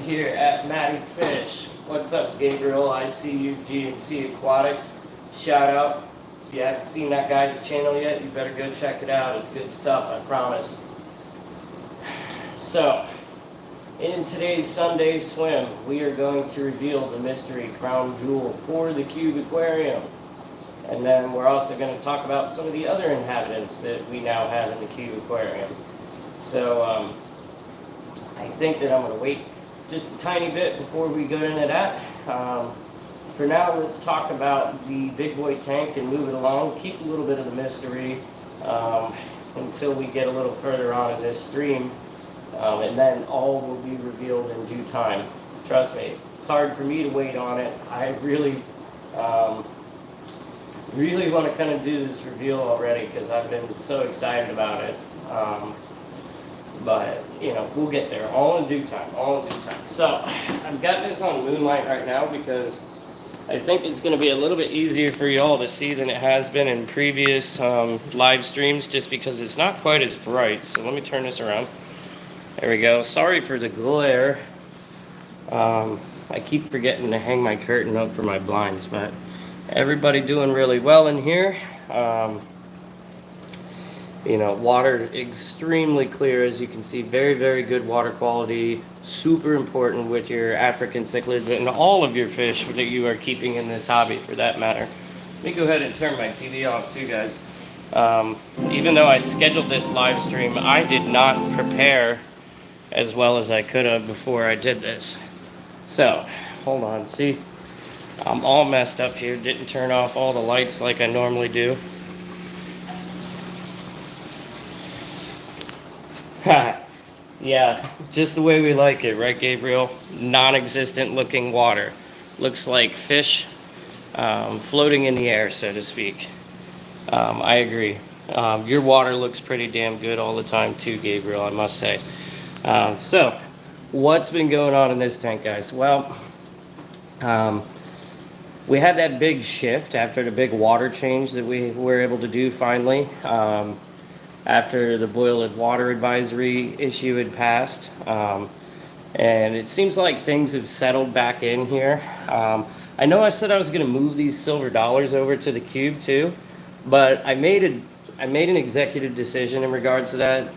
here at Mysteryfish. What's up, Gabriel? I see you, GCaquatics. Shout out. If you haven't seen that guy's channel yet, you better go check it out. It's good stuff, I promise. So, in today's Sunday swim, we are going to reveal the mystery crown jewel for the Cube Aquarium. And then we're also going to talk about some of the other inhabitants that we now have in the Cube Aquarium. So, I think that I'm going to wait just a tiny bit before we go into that. For now, let's talk about the big boy tank and move it along. Keep a little bit of the mystery until we get a little further on in this stream. And then all will be revealed in due time. Trust me, it's hard for me to wait on it. I really want to kind of do this reveal already because I've been so excited about it. But, you know, we'll get there. All in due time. All in due time. So, I've got this on Moonlight right now because I think it's going to be a little bit easier for y'all to see than it has been in previous live streams just because it's not quite as bright. So, let me turn this around. There we go. Sorry for the glare. I keep forgetting to hang my curtain up for my blinds, but everybody doing really well in here. You know, water extremely clear, as you can see. Very, very good water quality. Super important with your African cichlids and all of your fish that you are keeping in this hobby, for that matter. Let me go ahead and turn my TV off too, guys. Even though I scheduled this live stream, I did not prepare as well as I could have before I did this. So, hold on. See, I'm all messed up here. Didn't turn off all the lights like I normally do. Yeah, just the way we like it, right, Gabriel? Non-existent looking water. Looks like fish floating in the air, so to speak. I agree. Your water looks pretty damn good all the time too, Gabriel, I must say. So, what's been going on in this tank, guys? Well, we had that big shift after the big water change that we were able to do finally. After the boiled water advisory issue had passed. And it seems like things have settled back in here. I know I said I was going to move these silver dollars over to the cube too, but I made an executive decision in regards to that.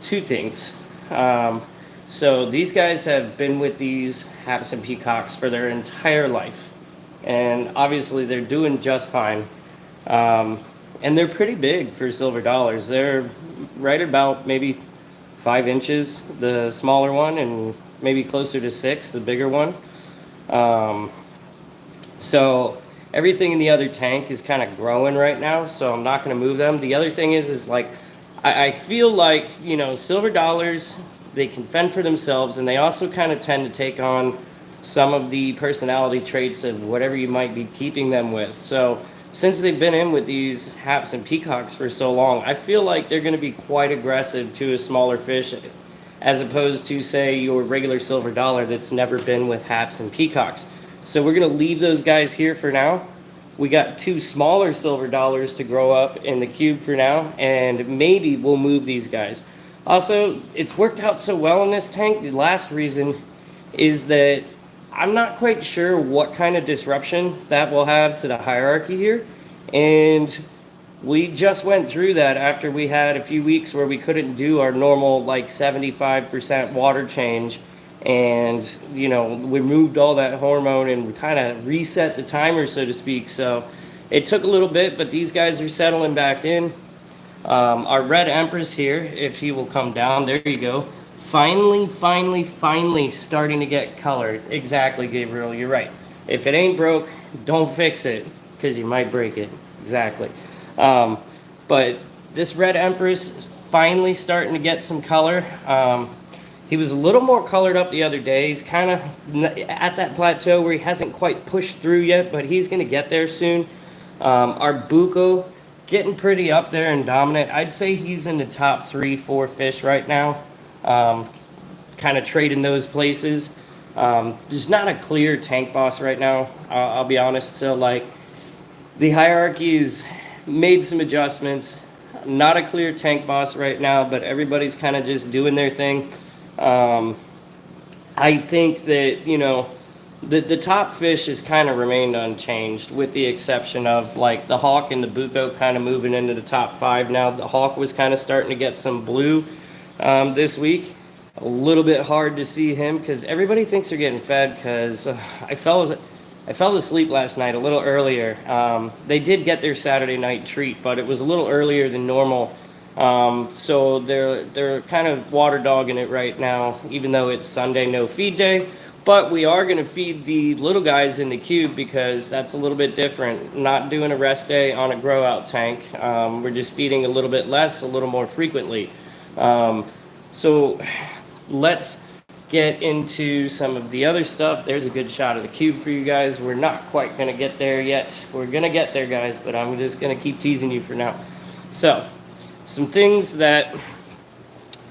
Two things. So these guys have been with these Inhabitants and peacocks for their entire life. And obviously they're doing just fine. And they're pretty big for silver dollars. They're right about maybe 5 inches, the smaller one, and maybe closer to 6, the bigger one. So everything in the other tank is kind of growing right now, so I'm not going to move them. The other thing is like, I feel like, you know, silver dollars, they can fend for themselves, and they also kind of tend to take on some of the personality traits of whatever you might be keeping them with. So since they've been in with these haps and peacocks for so long, I feel like they're going to be quite aggressive to a smaller fish, as opposed to, say, your regular silver dollar that's never been with haps and peacocks. So we're going to leave those guys here for now. We got 2 smaller silver dollars to grow up in the cube for now, and maybe we'll move these guys. Also, it's worked out so well in this tank. The last reason is that I'm not quite sure what kind of disruption that will have to the hierarchy here. And we just went through that after we had a few weeks where we couldn't do our normal like 75% water change. And, you know, we moved all that hormone and we kind of reset the timer, so to speak. So it took a little bit, but these guys are settling back in. Our red empress here, if he will come down, there you go. Finally starting to get color. Exactly, Gabriel, you're right. If it ain't broke, don't fix it, because you might break it. Exactly. But this red empress is finally starting to get some color. He was a little more colored up the other day. He's kind of at that plateau where he hasn't quite pushed through yet, but he's going to get there soon. Our buco, getting pretty up there and dominant. I'd say he's in the top 3-4 fish right now. Kind of trading those places. There's not a clear tank boss right now, I'll be honest. So like the hierarchy's made some adjustments. Not a clear tank boss right now, but everybody's kind of just doing their thing. I think that, you know, the top fish has kind of remained unchanged, with the exception of like the hawk and the buco kind of moving into the top 5 now. The hawk was kind of starting to get some blue this week. A little bit hard to see him because everybody thinks they're getting fed, because I fell asleep last night a little earlier. They did get their Saturday night treat, but it was a little earlier than normal. So they're kind of water dogging it right now, even though it's Sunday, no feed day. But we are going to feed the little guys in the cube because that's a little bit different. Not doing a rest day on a grow out tank. We're just feeding a little bit less, a little more frequently. So let's get into some of the other stuff. There's a good shot of the cube for you guys. We're not quite going to get there yet. We're going to get there, guys, but I'm just going to keep teasing you for now. So some things that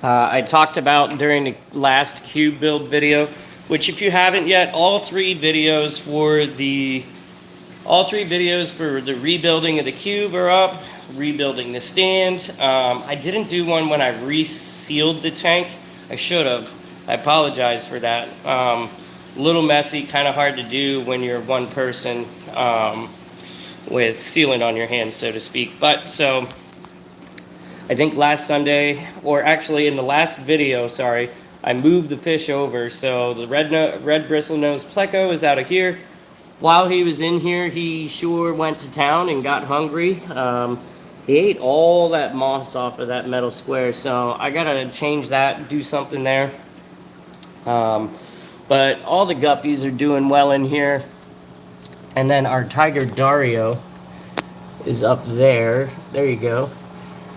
I talked about during the last cube build video, which if you haven't yet, all three videos for the rebuilding of the cube are up. Rebuilding the stand. I didn't do one when I resealed the tank. I should have. I apologize for that. A little messy, kind of hard to do when you're one person with sealant on your hands, so to speak. But so I think last Sunday, or actually in the last video, sorry, I moved the fish over. So the red bristlenose pleco is out of here. While he was in here, he sure went to town and got hungry. He ate all that moss off of that metal square, so I gotta change that, do something there. But all the guppies are doing well in here. And then our tiger Dario is up there. There you go.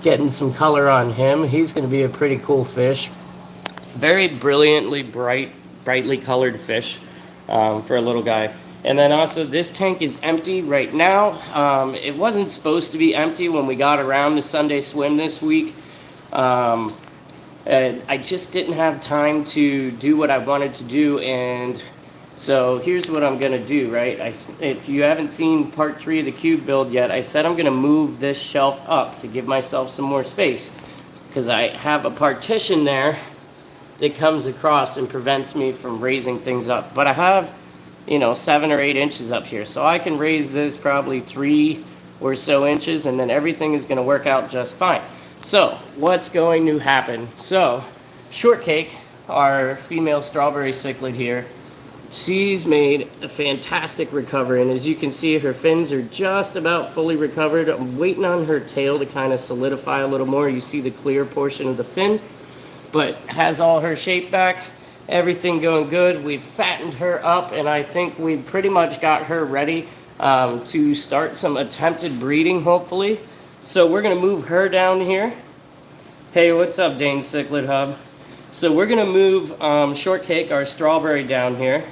Getting some color on him. He's gonna be a pretty cool fish. Very brightly colored fish for a little guy. And then also this tank is empty right now. It wasn't supposed to be empty when we got around to Sunday swim this week. And I just didn't have time to do what I wanted to do. And so here's what I'm gonna do, right? If you haven't seen part 3 of the cube build yet, I said I'm gonna move this shelf up to give myself some more space, because I have a partition there that comes across and prevents me from raising things up. But I have, you know, 7 or 8 inches up here, so I can raise this probably 3 or so inches, and then everything is going to work out just fine. So what's going to happen? So Shortcake, our female strawberry cichlid here, she's made a fantastic recovery, and as you can see, her fins are just about fully recovered. I'm waiting on her tail to kind of solidify a little more. You see the clear portion of the fin, but has all her shape back. Everything going good. We've fattened her up, and I think we've pretty much got her ready to start some attempted breeding, hopefully. So we're going to move her down here. Hey, what's up, Dane Cichlid Hub? So we're going to move Shortcake, our strawberry, down here.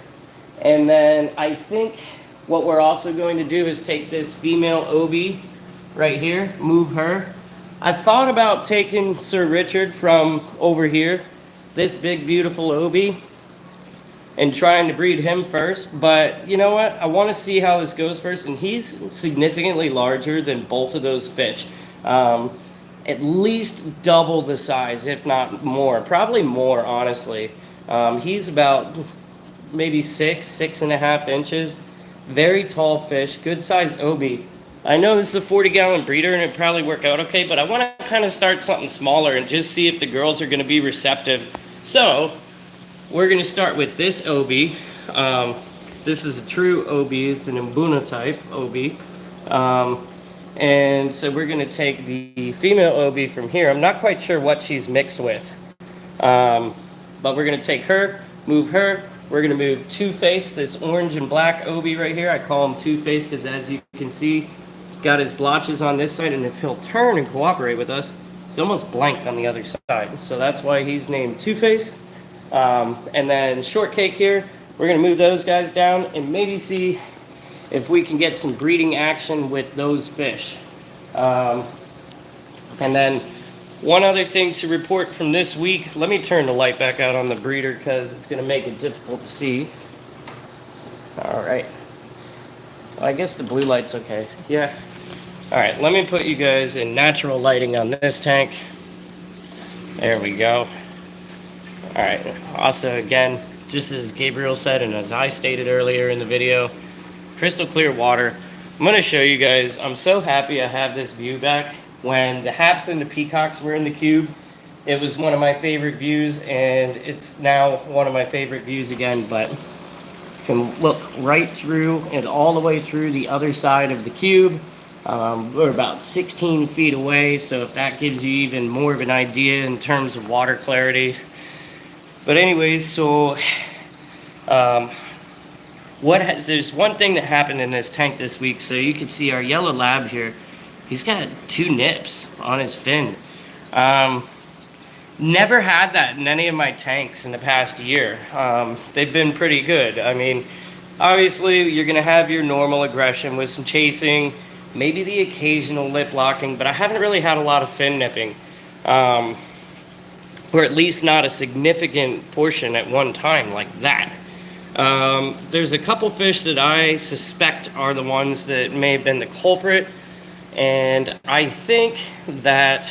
And then I think what we're also going to do is take this female OB right here, move her. I thought about taking Sir Richard from over here, this big beautiful OB, and trying to breed him first, but you know what, I want to see how this goes first. And he's significantly larger than both of those fish, at least double the size, if not more, probably more, honestly. He's about maybe 6.5 inches, very tall fish, good sized OB. I know this is a 40-gallon breeder and it'd probably work out okay, but I want to kind of start something smaller and just see if the girls are going to be receptive. So we're going to start with this OB. This is a true OB. It's an Mbuna type OB. And so we're going to take the female OB from here. I'm not quite sure what she's mixed with. But we're going to take her, move her. We're going to move Two-Face, this orange and black OB right here. I call him Two-Face because, as you can see, got his blotches on this side, and if he'll turn and cooperate with us, he's almost blank on the other side. So that's why he's named Two-Face. And then Shortcake here, we're going to move those guys down and maybe see if we can get some breeding action with those fish. And then one other thing to report from this week, let me turn the light back out on the breeder because it's going to make it difficult to see. All right. Well, I guess the blue light's okay. Yeah. All right, let me put you guys in natural lighting on this tank. There we go. All right, also again, just as Gabriel said and as I stated earlier in the video, crystal clear water. I'm going to show you guys. I'm so happy I have this view back. When the haps and the peacocks were in the cube, it was one of my favorite views, and it's now one of my favorite views again. But you can look right through and all the way through the other side of the cube. We're about 16 feet away, so if that gives you even more of an idea in terms of water clarity. But anyways, so there's one thing that happened in this tank this week. So you can see our yellow lab here. He's got 2 nips on his fin. Never had that in any of my tanks in the past year. They've been pretty good. I mean, obviously you're gonna have your normal aggression with some chasing, maybe the occasional lip locking, but I haven't really had a lot of fin nipping. Or at least not a significant portion at one time like that. There's a couple fish that I suspect are the ones that may have been the culprit, and I think that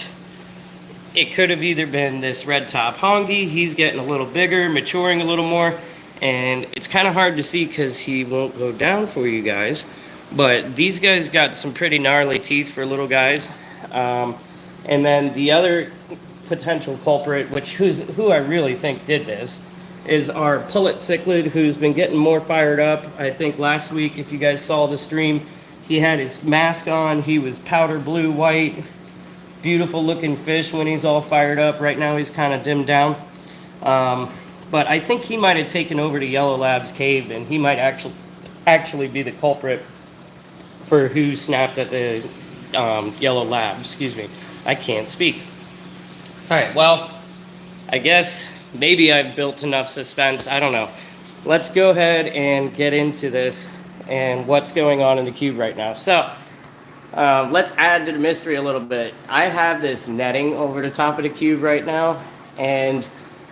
it could have either been this red top hongi. He's getting a little bigger, maturing a little more, and it's kind of hard to see because he won't go down for you guys, but these guys got some pretty gnarly teeth for little guys. And then the other potential culprit, who I really think did this, is our pullet cichlid, who's been getting more fired up. I think last week, if you guys saw the stream, he had his mask on. He was powder blue white, beautiful looking fish when he's all fired up. Right now he's kind of dimmed down, but I think he might have taken over to Yellow Lab's cave, and he might actually be the culprit for who snapped at the Yellow Lab. Excuse me, I can't speak. All right, well, I guess maybe I've built enough suspense. I don't know. Let's go ahead and get into this and what's going on in the cube right now. So let's add to the mystery a little bit. I have this netting over the top of the cube right now, and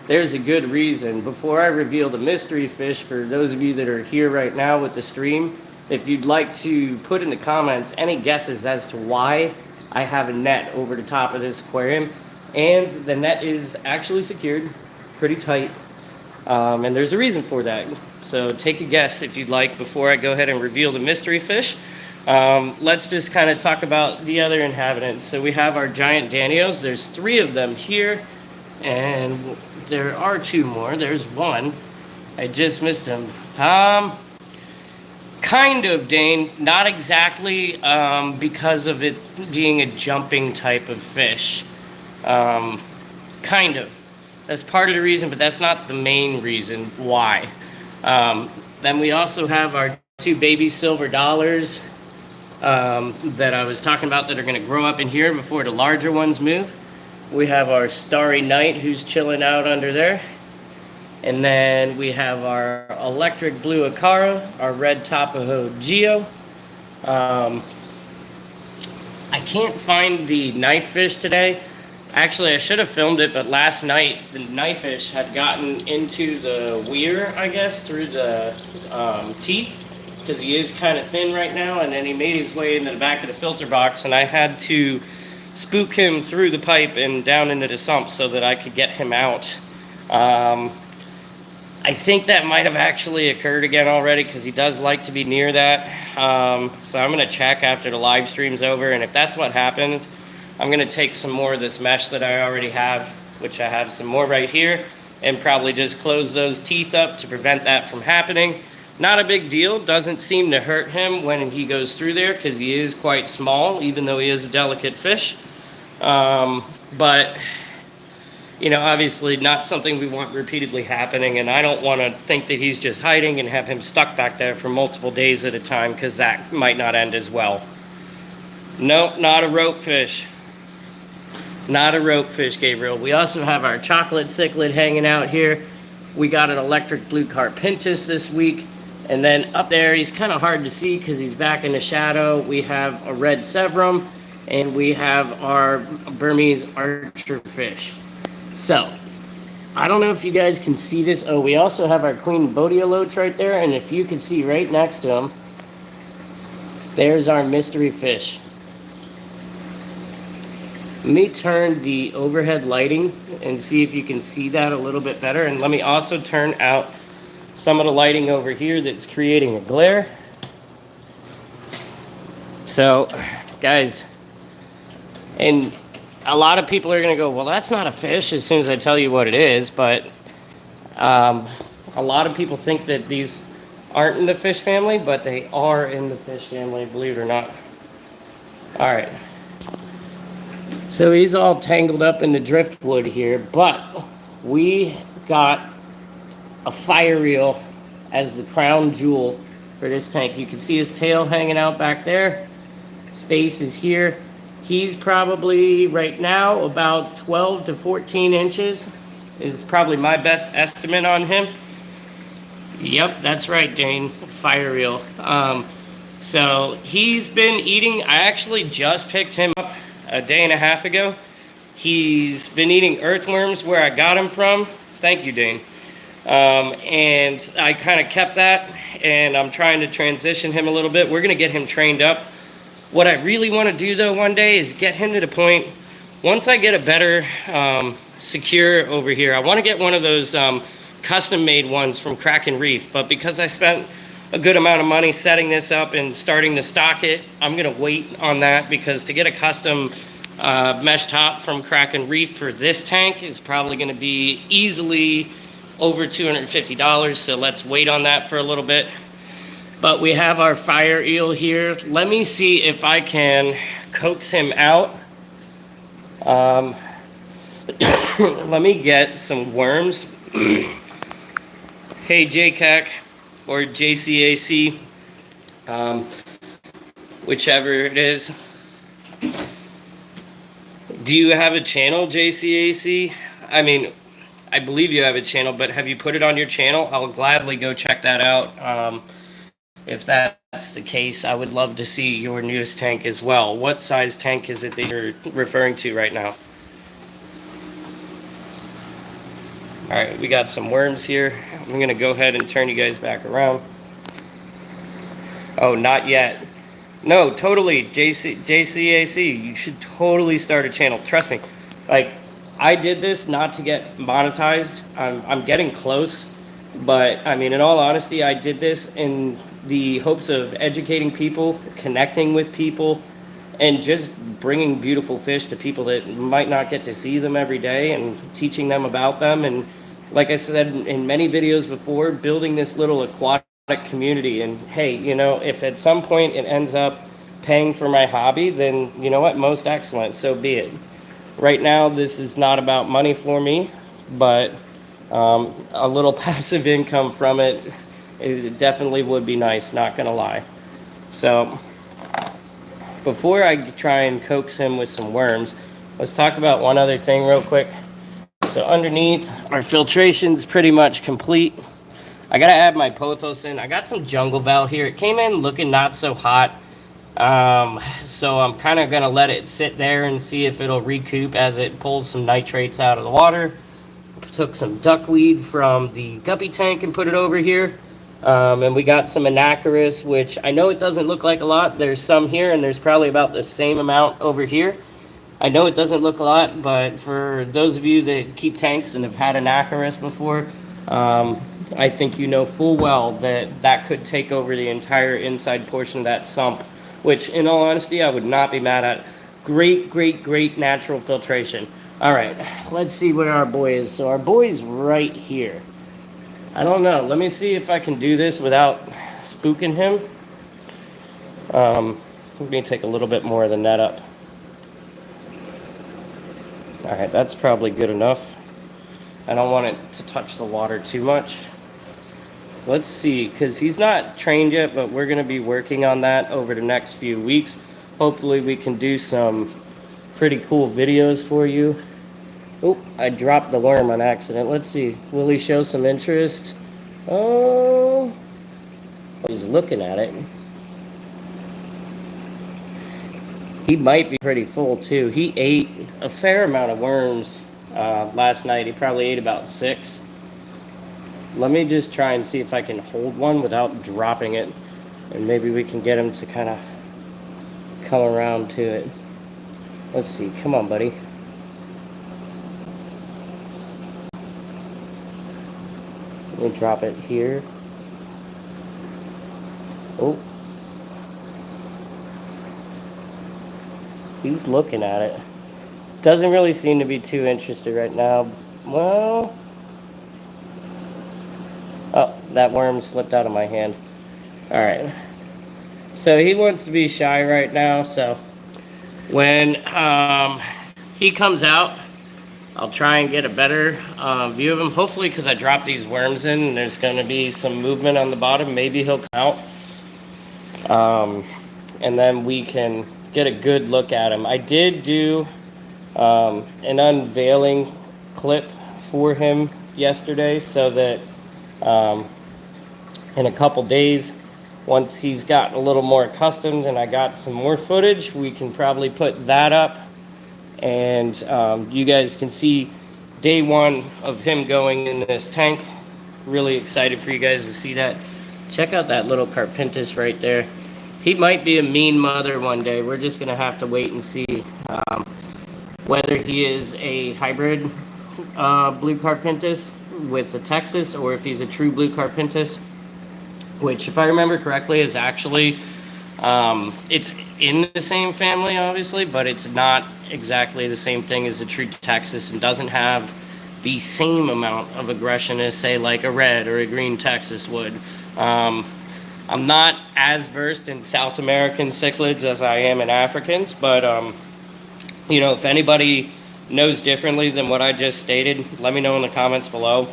there's a good reason. Before I reveal the mystery fish, for those of you that are here right now with the stream, if you'd like to put in the comments any guesses as to why I have a net over the top of this aquarium. And the net is actually secured pretty tight, and there's a reason for that. So take a guess if you'd like before I go ahead and reveal the mystery fish. Let's just kind of talk about the other inhabitants. So we have our giant Danios. There's 3 of them here, and there are 2 more. There's one. I just missed him. Kind of, Dane. Not exactly, because of it being a jumping type of fish. Kind of. That's part of the reason, but that's not the main reason why. Then we also have our 2 baby silver dollars that I was talking about that are going to grow up in here before the larger ones move. We have our starry night who's chilling out under there. And then we have our electric blue Akara, our red Tapaho Geo. I can't find the knife fish today. Actually, I should have filmed it, but last night the knife fish had gotten into the weir, I guess, through the teeth, because he is kind of thin right now, and then he made his way into the back of the filter box, and I had to spook him through the pipe and down into the sump so that I could get him out. I think that might have actually occurred again already, because he does like to be near that. So I'm going to check after the live stream's over, and if that's what happened, I'm going to take some more of this mesh that I already have, which I have some more right here, and probably just close those teeth up to prevent that from happening. Not a big deal. Doesn't seem to hurt him when he goes through there, because he is quite small, even though he is a delicate fish. But, you know, obviously not something we want repeatedly happening, and I don't want to think that he's just hiding and have him stuck back there for multiple days at a time, because that might not end as well. Nope, not a rope fish. Not a rope fish, Gabriel. We also have our chocolate cichlid hanging out here. We got an electric blue carpintus this week. And then up there, he's kind of hard to see because he's back in the shadow. We have a red severum, and we have our Burmese archer fish. So, I don't know if you guys can see this. Oh, we also have our queen bodiolotes right there. And if you can see right next to him, there's our mystery fish. Let me turn the overhead lighting and see if you can see that a little bit better. And let me also turn out some of the lighting over here that's creating a glare. So, guys, and a lot of people are going to go, well, that's not a fish as soon as I tell you what it is, but a lot of people think that these aren't in the fish family, but they are in the fish family, believe it or not. All right. So he's all tangled up in the driftwood here, but we got a fire reel as the crown jewel for this tank. You can see his tail hanging out back there. His face is here. He's probably right now about 12 to 14 inches is probably my best estimate on him. Yep, that's right, Dane. Fire reel. So he's been eating. I actually just picked him up a day and a half ago. He's been eating earthworms where I got him from. Thank you, Dane. And I kind of kept that, and I'm trying to transition him a little bit. We're going to get him trained up. What I really want to do, though, one day is get him to the point, once I get a better secure over here, I want to get one of those custom-made ones from Kraken Reef. But because I spent a good amount of money setting this up and starting to stock it, I'm going to wait on that, because to get a custom mesh top from Kraken Reef for this tank is probably going to be easily over $250, so let's wait on that for a little bit. But we have our fire eel here. Let me see if I can coax him out. Let me get some worms. Hey, JCac or JCAC, whichever it is. Do you have a channel, JCAC? I mean, I believe you have a channel, but have you put it on your channel? I'll gladly go check that out. If that's the case, I would love to see your newest tank as well. What size tank is it that you're referring to right now? All right, we got some worms here. I'm going to go ahead and turn you guys back around. Oh, not yet. No, totally, JCAC, you should totally start a channel. Trust me. Like, I did this not to get monetized. I'm getting close. But, I mean, in all honesty, I did this in the hopes of educating people, connecting with people, and just bringing beautiful fish to people that might not get to see them every day, and teaching them about them. And like I said in many videos before, building this little aquatic community. And hey, you know, if at some point it ends up paying for my hobby, then you know what, most excellent, so be it. Right now, this is not about money for me, but a little passive income from it, it definitely would be nice, not gonna lie. So before I try and coax him with some worms, let's talk about one other thing real quick. So underneath, our filtration's pretty much complete. I gotta add my pothos in. I got some jungle val here. It came in looking not so hot. So I'm kind of gonna let it sit there and see if it'll recoup as it pulls some nitrates out of the water. Took some duckweed from the guppy tank and put it over here. And we got some anacharis, which I know it doesn't look like a lot. There's some here, and there's probably about the same amount over here. I know it doesn't look a lot, but for those of you that keep tanks and have had anacharis before, I think you know full well that that could take over the entire inside portion of that sump, which in all honesty, I would not be mad at. Great, great, great natural filtration. All right, let's see where our boy is. So our boy's right here. I don't know. Let me see if I can do this without spooking him. Let me take a little bit more of the net up. All right, that's probably good enough. I don't want it to touch the water too much. Let's see, because he's not trained yet, but we're going to be working on that over the next few weeks. Hopefully we can do some pretty cool videos for you. Oh, I dropped the worm on accident. Let's see. Will he show some interest? Oh, he's looking at it. He might be pretty full too. He ate a fair amount of worms last night. He probably ate about 6. Let me just try and see if I can hold one without dropping it. And maybe we can get him to kind of come around to it. Let's see. Come on, buddy. Let me drop it here. Oh. He's looking at it. Doesn't really seem to be too interested right now. Well... Oh, that worm slipped out of my hand. Alright. So he wants to be shy right now, so... When he comes out, I'll try and get a better view of him. Hopefully, because I dropped these worms in, and there's going to be some movement on the bottom. Maybe he'll come out. And then we can get a good look at him. I did do an unveiling clip for him yesterday, so that in a couple days, once he's gotten a little more accustomed and I got some more footage, we can probably put that up, and you guys can see day one of him going in this tank. Really excited for you guys to see that. Check out that little Carpintus right there. He might be a mean mother one day. We're just gonna have to wait and see whether he is a hybrid blue Carpintus with the Texas, or if he's a true blue Carpintus, which, if I remember correctly, is actually it's in the same family, obviously, but it's not exactly the same thing as a true Texas, and doesn't have the same amount of aggression as, say, like a red or a green Texas would. I'm not as versed in South American cichlids as I am in Africans, but you know, if anybody knows differently than what I just stated, let me know in the comments below.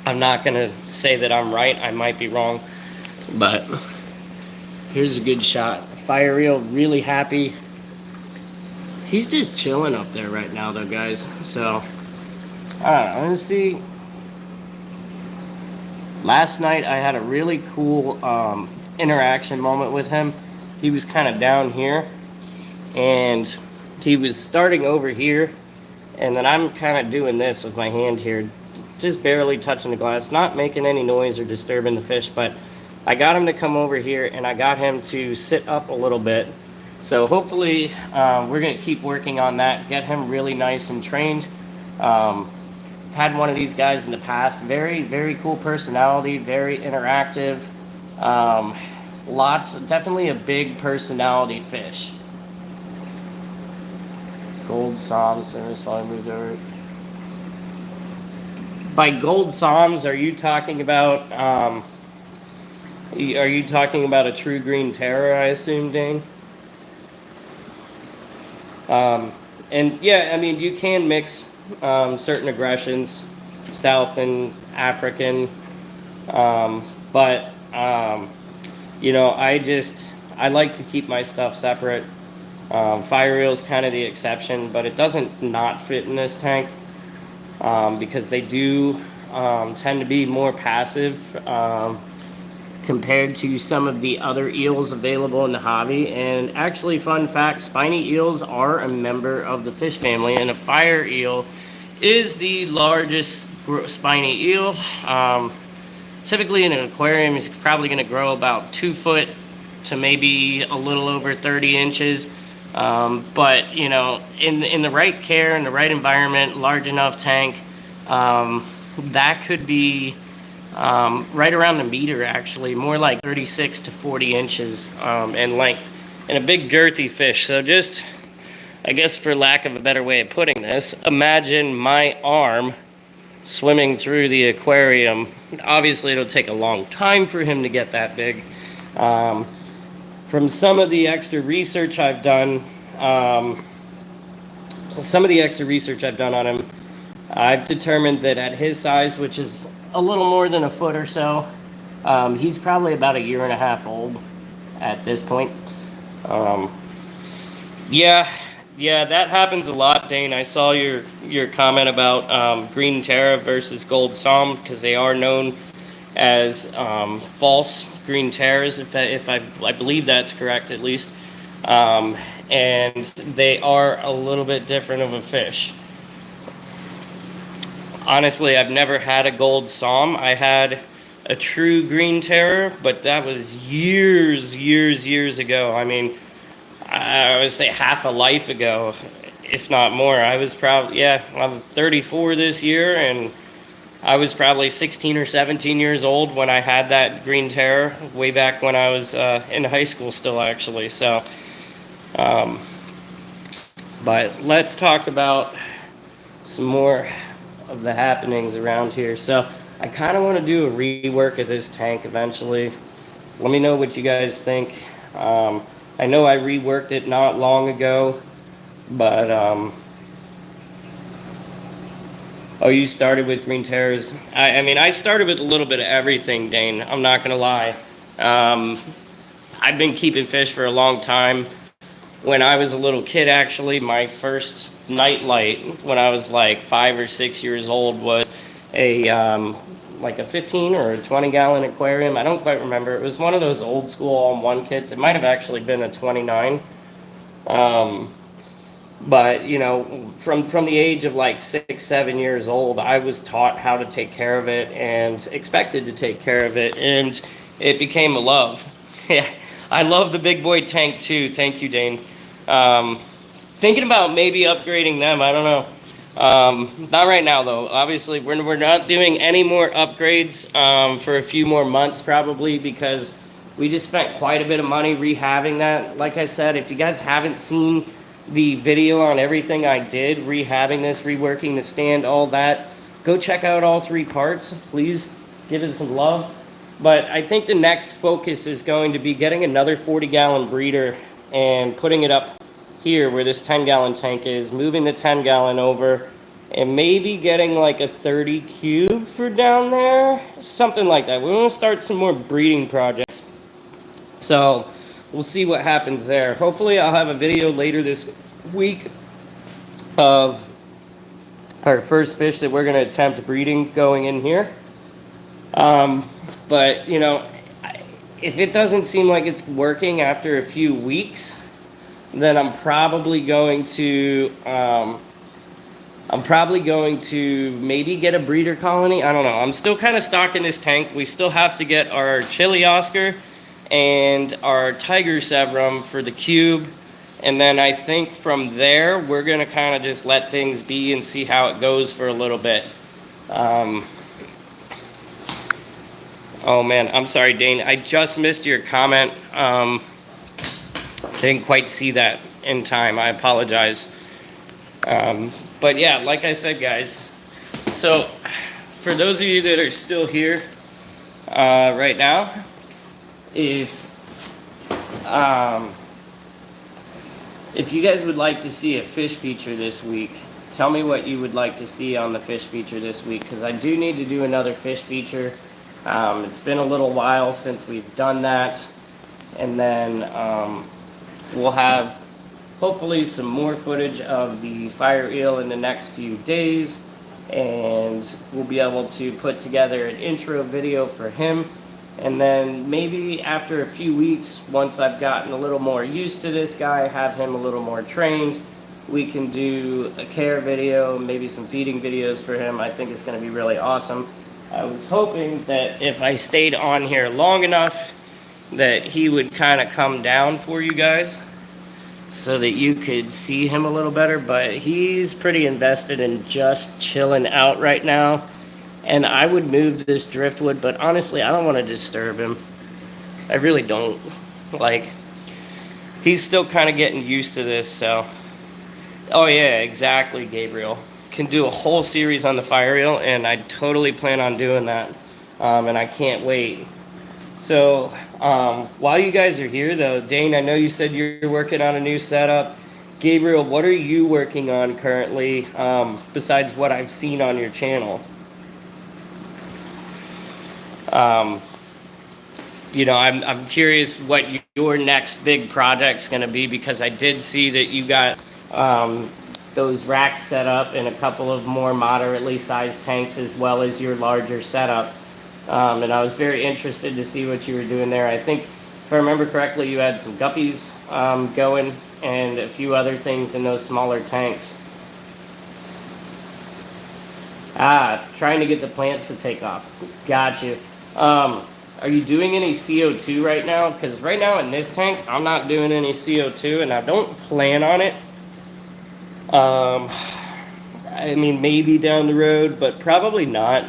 I'm not going to say that I'm right. I might be wrong. But here's a good shot. Fire reel, really happy. He's just chilling up there right now, though, guys. So, I don't know. Let's see. Last night, I had a really cool interaction moment with him. He was kind of down here, and he was starting over here, and then I'm kind of doing this with my hand here, just barely touching the glass, not making any noise or disturbing the fish, but I got him to come over here, and I got him to sit up a little bit. So hopefully we're going to keep working on that, get him really nice and trained. Had one of these guys in the past. Very, very cool personality, very interactive. Definitely a big personality fish. Gold Psalms, that's why I moved over. By gold Psalms, are you talking about a true green terror, I assume, Dane? And yeah, I mean, you can mix certain aggressions, South and African, but you know, I like to keep my stuff separate. Fire reel is kind of the exception, but it doesn't not fit in this tank because they do tend to be more passive compared to some of the other eels available in the hobby. And actually, fun fact, spiny eels are a member of the fish family, and a fire eel is the largest spiny eel. Typically in an aquarium, it's probably going to grow about 2 foot to maybe a little over 30 inches. But you know, in the right care, in the right environment, large enough tank, that could be right around the meter, actually, more like 36 to 40 inches in length, and a big girthy fish. So just, I guess for lack of a better way of putting this, imagine my arm swimming through the aquarium. Obviously it'll take a long time for him to get that big. From some of the extra research I've done, on him, I've determined that at his size, which is a little more than a foot or so, he's probably about 1.5 years old at this point. Yeah, that happens a lot, Dane. I saw your comment about green Terra versus gold Psalm, because they are known as false green Terras, if I believe that's correct, at least. And they are a little bit different of a fish. Honestly, I've never had a gold Psalm. I had a true green Terror, but that was years ago. I mean, I would say half a life ago, if not more. I was probably, I'm 34 this year, and I was probably 16 or 17 years old when I had that green terror, way back when I was in high school still, actually. So, but let's talk about some more of the happenings around here. So I kind of want to do a rework of this tank eventually. Let me know what you guys think. I know I reworked it not long ago, but oh, you started with green terrors. I mean, I started with a little bit of everything, Dane. I'm not gonna lie. I've been keeping fish for a long time. When I was a little kid, actually, my first night light when I was like 5 or 6 years old was a like a 15 or a 20-gallon aquarium. I don't quite remember. It was one of those old school all-in-one kits. It might have actually been a 29. But you know, from the age of like 6, 7 years old, I was taught how to take care of it and expected to take care of it, and it became a love. Yeah, I love the big boy tank too. Thank you, Dane. Thinking about maybe upgrading them. I don't know. Not right now though. Obviously, we're not doing any more upgrades for a few more months probably, because we just spent quite a bit of money rehabbing that. Like I said, if you guys haven't seen the video on everything I did, rehabbing this, reworking the stand, all that, go check out all 3 parts. Please give it some love. But I think the next focus is going to be getting another 40-gallon breeder and putting it up here where this 10-gallon tank is, moving the 10-gallon over, and maybe getting like a 30 cube for down there, something like that. We want to start some more breeding projects. So we'll see what happens there. Hopefully I'll have a video later this week of our first fish that we're going to attempt breeding going in here. But, you know, if it doesn't seem like it's working after a few weeks, then I'm probably going to maybe get a breeder colony. I don't know. I'm still kind of stocking this tank. We still have to get our Chili Oscar and our Tiger Severum for the cube, and then I think from there we're gonna kind of just let things be and see how it goes for a little bit. Oh man, I'm sorry, Dane, I just missed your comment. Didn't quite see that in time. I apologize. But yeah, like I said, guys, so for those of you that are still here right now, if you guys would like to see a fish feature this week, tell me what you would like to see on the fish feature this week, because I do need to do another fish feature. It's been a little while since we've done that, and then we'll have hopefully some more footage of the fire eel in the next few days, and we'll be able to put together an intro video for him. And then maybe after a few weeks, once I've gotten a little more used to this guy, have him a little more trained, we can do a care video, maybe some feeding videos for him. I think it's going to be really awesome. I was hoping that if I stayed on here long enough that he would kind of come down for you guys so that you could see him a little better, but he's pretty invested in just chilling out right now. And I would move this driftwood, but honestly, I don't want to disturb him. I really don't. Like, he's still kind of getting used to this, so. Oh yeah, exactly, Gabriel. Can do a whole series on the fire eel, and I totally plan on doing that. And I can't wait. So, while you guys are here though, Dane, I know you said you're working on a new setup. Gabriel, what are you working on currently, besides what I've seen on your channel? You know, I'm curious what your next big project's going to be, because I did see that you got those racks set up and a couple of more moderately sized tanks, as well as your larger setup. And I was very interested to see what you were doing there. I think, if I remember correctly, you had some guppies going and a few other things in those smaller tanks. Trying to get the plants to take off. Got you. Are you doing any CO2 right now? Because right now in this tank, I'm not doing any CO2, and I don't plan on it. I mean, maybe down the road, but probably not.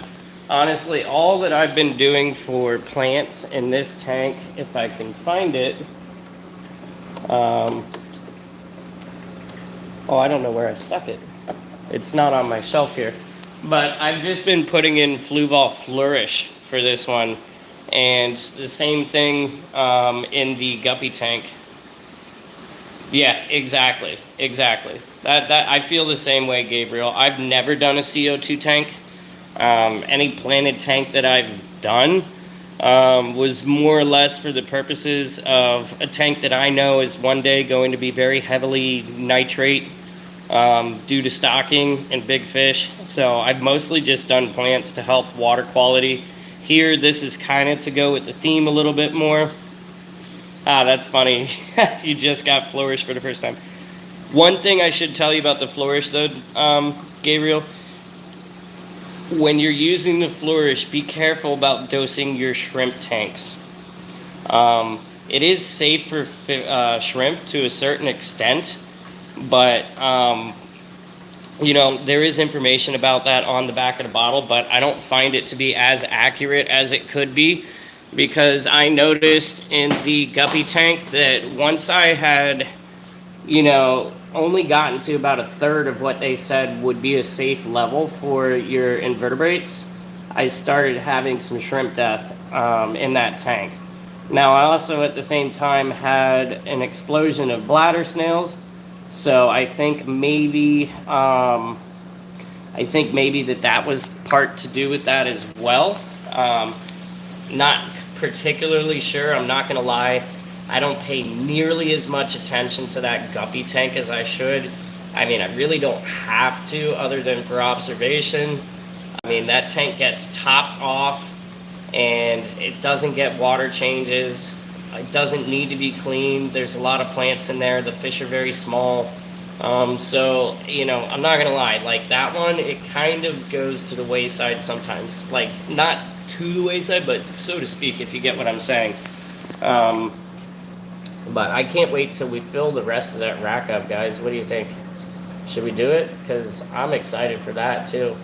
Honestly, all that I've been doing for plants in this tank, if I can find it, oh, I don't know where I stuck it. It's not on my shelf here. But I've just been putting in Fluval Flourish for this one. And the same thing in the guppy tank. Yeah, exactly. Exactly. That I feel the same way, Gabriel. I've never done a CO2 tank. Any planted tank that I've done was more or less for the purposes of a tank that I know is one day going to be very heavily nitrate due to stocking and big fish. So I've mostly just done plants to help water quality. Here, this is kind of to go with the theme a little bit more. Ah, that's funny. You just got Flourish for the first time. One thing I should tell you about the Flourish though, Gabriel, when you're using the Flourish, be careful about dosing your shrimp tanks. It is safe for shrimp to a certain extent, but you know, there is information about that on the back of the bottle, but I don't find it to be as accurate as it could be, because I noticed in the guppy tank that once I had, you know, only gotten to about a third of what they said would be a safe level for your invertebrates, I started having some shrimp death in that tank. Now, I also at the same time had an explosion of bladder snails, so I think maybe that was part to do with that as well. Not particularly sure, I'm not gonna lie. I don't pay nearly as much attention to that guppy tank as I should. I mean, I really don't have to, other than for observation. I mean, that tank gets topped off and it doesn't get water changes. It doesn't need to be cleaned. There's a lot of plants in there. The fish are very small. So, you know, I'm not gonna lie, like that one, it kind of goes to the wayside sometimes. Like, not to the wayside, but so to speak, if you get what I'm saying. But I can't wait till we fill the rest of that rack up, guys. What do you think? Should we do it? Because I'm excited for that too.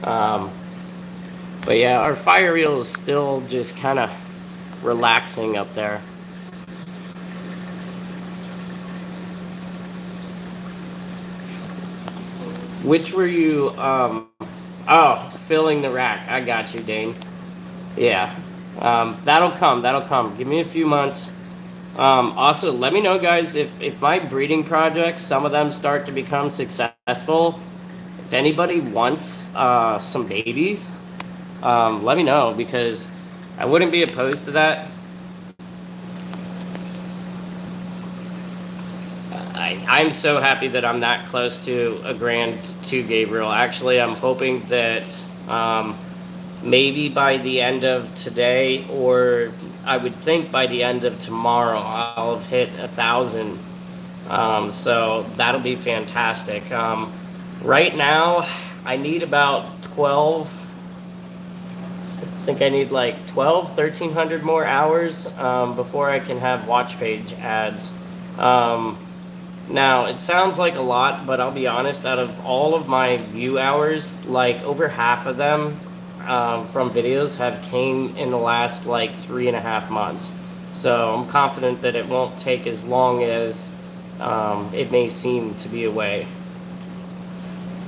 But yeah, our fire reel is still just kind of relaxing up there. Which were you, oh, filling the rack. I got you, Dane. Yeah. That'll come. Give me a few months. Also, let me know, guys, if my breeding projects, some of them start to become successful, if anybody wants some babies, let me know, because I wouldn't be opposed to that. I'm so happy that I'm that close to a grand to Gabriel. Actually, I'm hoping that maybe by the end of today, or I would think by the end of tomorrow, I'll have hit 1,000. So that'll be fantastic. Right now, I need about 12. I think I need like 1,300 more hours before I can have watch page ads. Now, it sounds like a lot, but I'll be honest, out of all of my view hours, like over half of them from videos have came in the last like 3.5 months. So I'm confident that it won't take as long as it may seem to be away.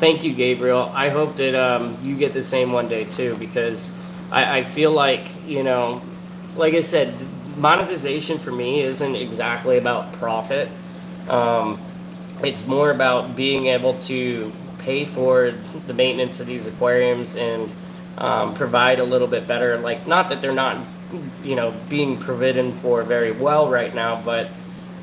Thank you, Gabriel. I hope that you get the same one day too, because I feel like, you know, like I said, monetization for me isn't exactly about profit. It's more about being able to pay for the maintenance of these aquariums and provide a little bit better, like, not that they're not, you know, being provided for very well right now, but,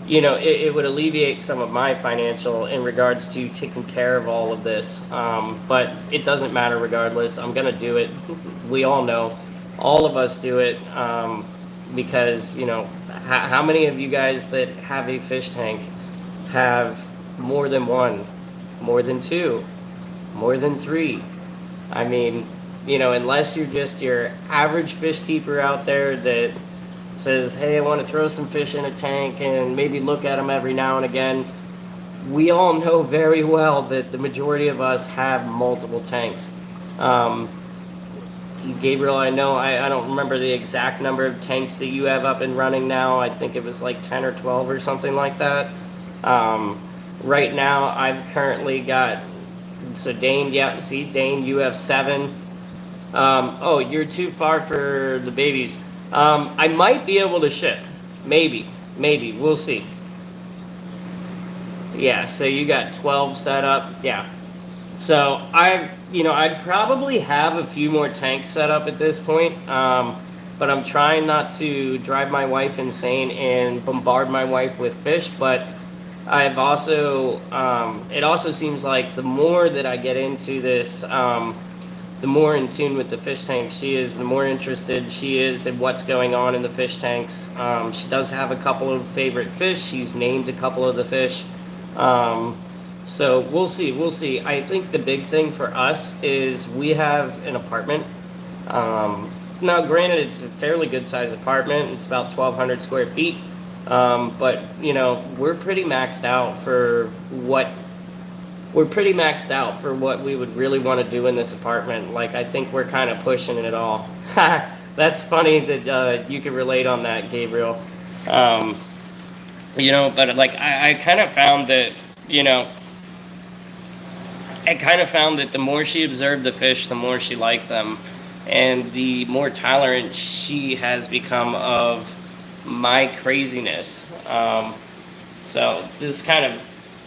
you know, it would alleviate some of my financial in regards to taking care of all of this. But it doesn't matter regardless. I'm going to do it. We all know. All of us do it because, you know, how many of you guys that have a fish tank have more than one, more than two, more than three? I mean, you know, unless you're just your average fish keeper out there that says, hey, I want to throw some fish in a tank and maybe look at them every now and again, we all know very well that the majority of us have multiple tanks. Gabriel, I know I don't remember the exact number of tanks that you have up and running now. I think it was like 10 or 12 or something like that. Right now, I've currently got, so Dane, yeah, see, Dane, you have 7. Oh, you're too far for the babies. I might be able to ship. Maybe, we'll see. Yeah, so you got 12 set up. Yeah. So I'd probably have a few more tanks set up at this point. But I'm trying not to drive my wife insane and bombard my wife with fish. But I've also, it also seems like the more that I get into this, the more in tune with the fish tank she is, the more interested she is in what's going on in the fish tanks. She does have a couple of favorite fish. She's named a couple of the fish. So we'll see. I think the big thing for us is we have an apartment. Now, granted, it's a fairly good sized apartment. It's about 1,200 square feet. But we're pretty maxed out for what we would really want to do in this apartment. Like, I think we're kind of pushing it all. That's funny that you can relate on that, Gabriel. But like I kind of found that, the more she observed the fish, the more she liked them, and the more tolerant she has become of my craziness. So this is kind of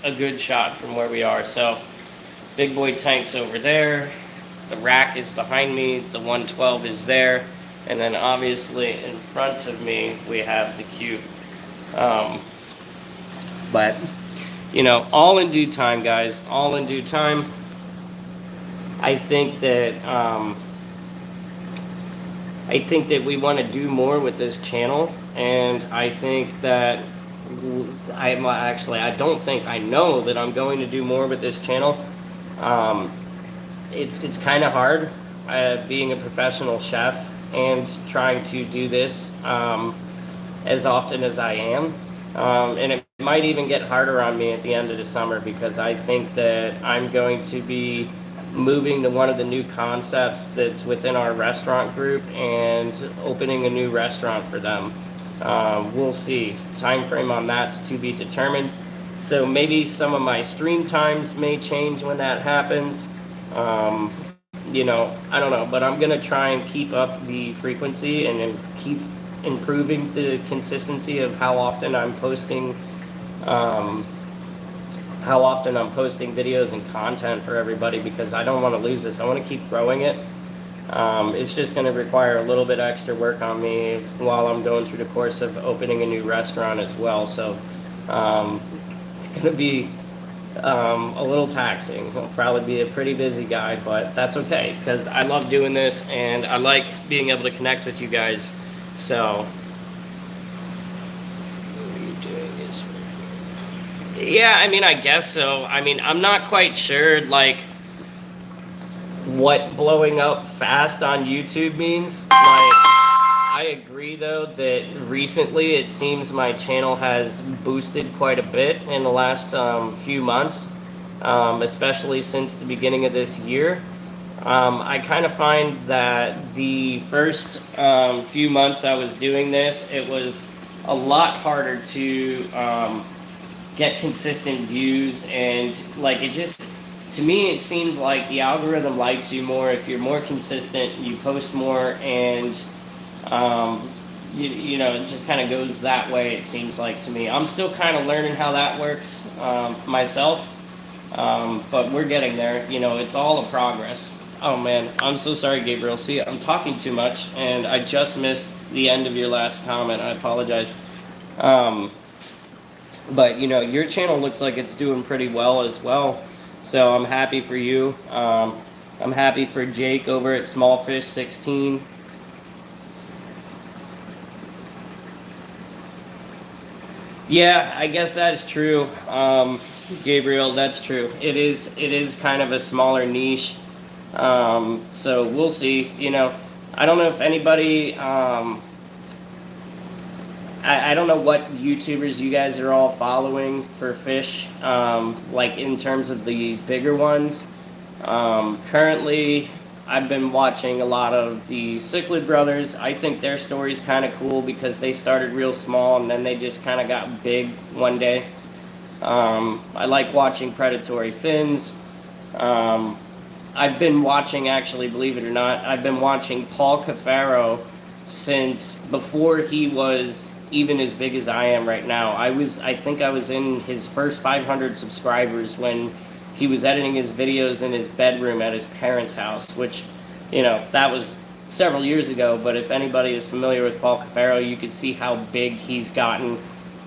a good shot from where we are. So big boy tank's over there, the rack is behind me, the 112 is there, and then obviously in front of me we have the cube. But all in due time, guys, all in due time. I think that we want to do more with this channel, and I think that I know that I'm going to do more with this channel. It's kind of hard being a professional chef and trying to do this as often as I am. And it might even get harder on me at the end of the summer, because I think that I'm going to be moving to one of the new concepts that's within our restaurant group and opening a new restaurant for them. We'll see. Time frame on that's to be determined. So maybe some of my stream times may change when that happens. I don't know, but I'm going to try and keep up the frequency and keep improving the consistency of how often I'm posting videos and content for everybody, because I don't want to lose this. I want to keep growing it. It's just going to require a little bit extra work on me while I'm going through the course of opening a new restaurant as well. So it's going to be a little taxing. I'll probably be a pretty busy guy, but that's okay, because I love doing this and I like being able to connect with you guys. So, yeah, I guess so. I'm not quite sure, like, what blowing up fast on YouTube means. Like, I agree, though, that recently it seems my channel has boosted quite a bit in the last few months, especially since the beginning of this year. I kind of find that the first few months I was doing this, it was a lot harder to get consistent views, and like to me it seemed like the algorithm likes you more if you're more consistent, you post more, and it just kind of goes that way, it seems like to me. I'm still kind of learning how that works myself, but we're getting there. It's all a progress. Oh man, I'm so sorry, Gabriel. See, I'm talking too much, and I just missed the end of your last comment. I apologize. But your channel looks like it's doing pretty well as well, so I'm happy for you. I'm happy for Jake over at Smallfish 16. Yeah, I guess that's true, Gabriel. That's true. It is kind of a smaller niche. So we'll see. I don't know if anybody. I don't know what YouTubers you guys are all following for fish, like in terms of the bigger ones. Currently, I've been watching a lot of the Cichlid brothers. I think their story's kind of cool because they started real small and then they just kind of got big one day. I like watching predatory fins. I've been watching, actually, believe it or not, I've been watching Paul Cafaro since before he was even as big as I am right now. I think I was in his first 500 subscribers when he was editing his videos in his bedroom at his parents' house, which, you know, that was several years ago, but if anybody is familiar with Paul Cafaro, you can see how big he's gotten.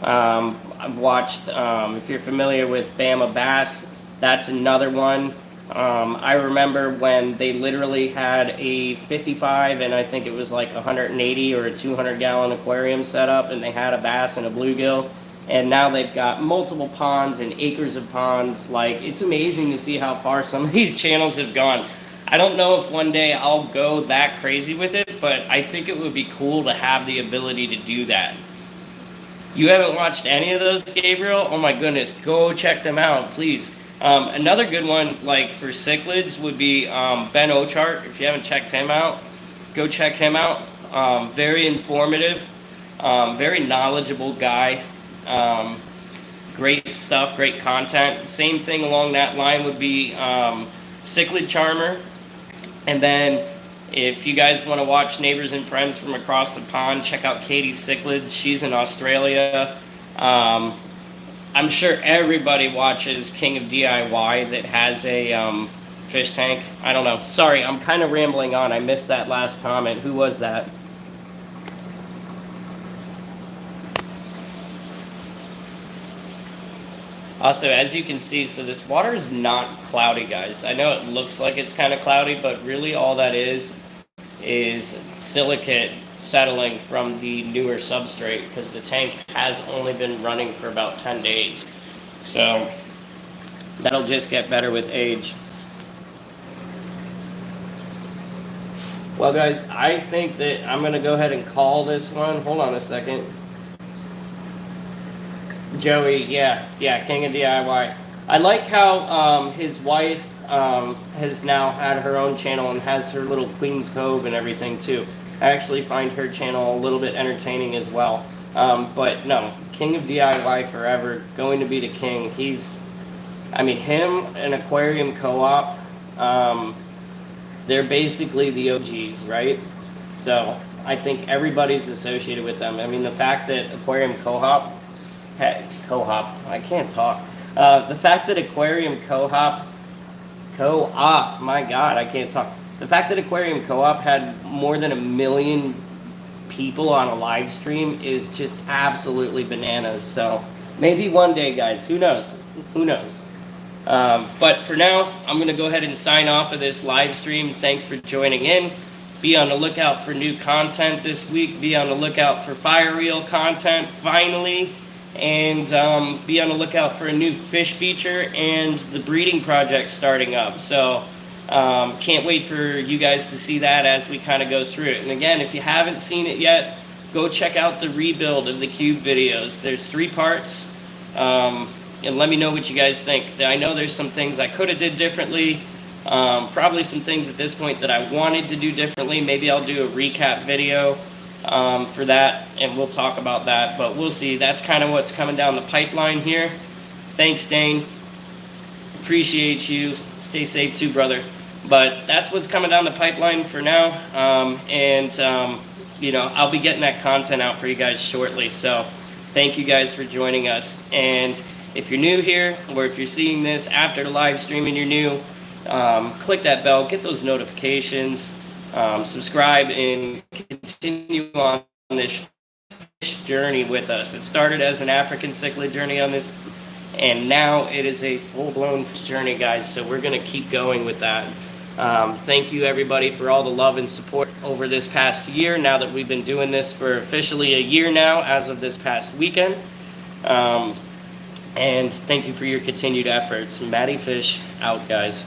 I've watched, if you're familiar with Bama Bass, that's another one. I remember when they literally had a 55 and I think it was like 180 or a 200-gallon aquarium set up, and they had a bass and a bluegill, and now they've got multiple ponds and acres of ponds. Like, it's amazing to see how far some of these channels have gone. I don't know if one day I'll go that crazy with it, but I think it would be cool to have the ability to do that. You haven't watched any of those, Gabriel? Oh my goodness, go check them out, please. Another good one, like for cichlids, would be Ben Ochart. If you haven't checked him out, go check him out. Very informative, very knowledgeable guy. Great stuff, great content. Same thing along that line would be Cichlid Charmer. And then if you guys want to watch Neighbors and Friends from across the pond, check out Katie's Cichlids. She's in Australia. I'm sure everybody watches King of DIY that has a fish tank. I don't know. Sorry, I'm kind of rambling on. I missed that last comment. Who was that? Also, as you can see, so this water is not cloudy, guys. I know it looks like it's kind of cloudy, but really all that is silicate settling from the newer substrate, because the tank has only been running for about 10 days. So that'll just get better with age. Well, guys, I think that I'm going to go ahead and call this one. Hold on a second. Joey, yeah, King of DIY. I like how his wife has now had her own channel and has her little Queen's Cove and everything too. I actually find her channel a little bit entertaining as well. But no, King of DIY forever, going to be the king. Him and Aquarium Co-op, they're basically the OGs, right? So I think everybody's associated with them. I mean, the fact that Aquarium Co-op, I can't talk. The fact that Aquarium Co-op, my God, I can't talk. The fact that Aquarium Co-op had more than 1 million people on a live stream is just absolutely bananas. So maybe one day, guys, who knows? Who knows? But for now, I'm going to go ahead and sign off of this live stream. Thanks for joining in. Be on the lookout for new content this week. Be on the lookout for fire reel content, finally. And be on the lookout for a new fish feature and the breeding project starting up. So can't wait for you guys to see that as we kind of go through it. And again, if you haven't seen it yet, go check out the rebuild of the cube videos. There's 3 parts. And let me know what you guys think. I know there's some things I could have did differently. Probably some things at this point that I wanted to do differently. Maybe I'll do a recap video for that, and we'll talk about that, but we'll see. That's kind of what's coming down the pipeline here. Thanks, Dane. Appreciate you. Stay safe too, brother. But that's what's coming down the pipeline for now, I'll be getting that content out for you guys shortly. So thank you guys for joining us. And if you're new here, or if you're seeing this after the live stream and you're new, click that bell, get those notifications. Subscribe and continue on this journey with us. It started as an African cichlid journey on this, and now it is a full-blown journey, guys, so we're going to keep going with that. Thank you, everybody, for all the love and support over this past year, now that we've been doing this for officially a year now, as of this past weekend. And thank you for your continued efforts. Matty Fish out, guys.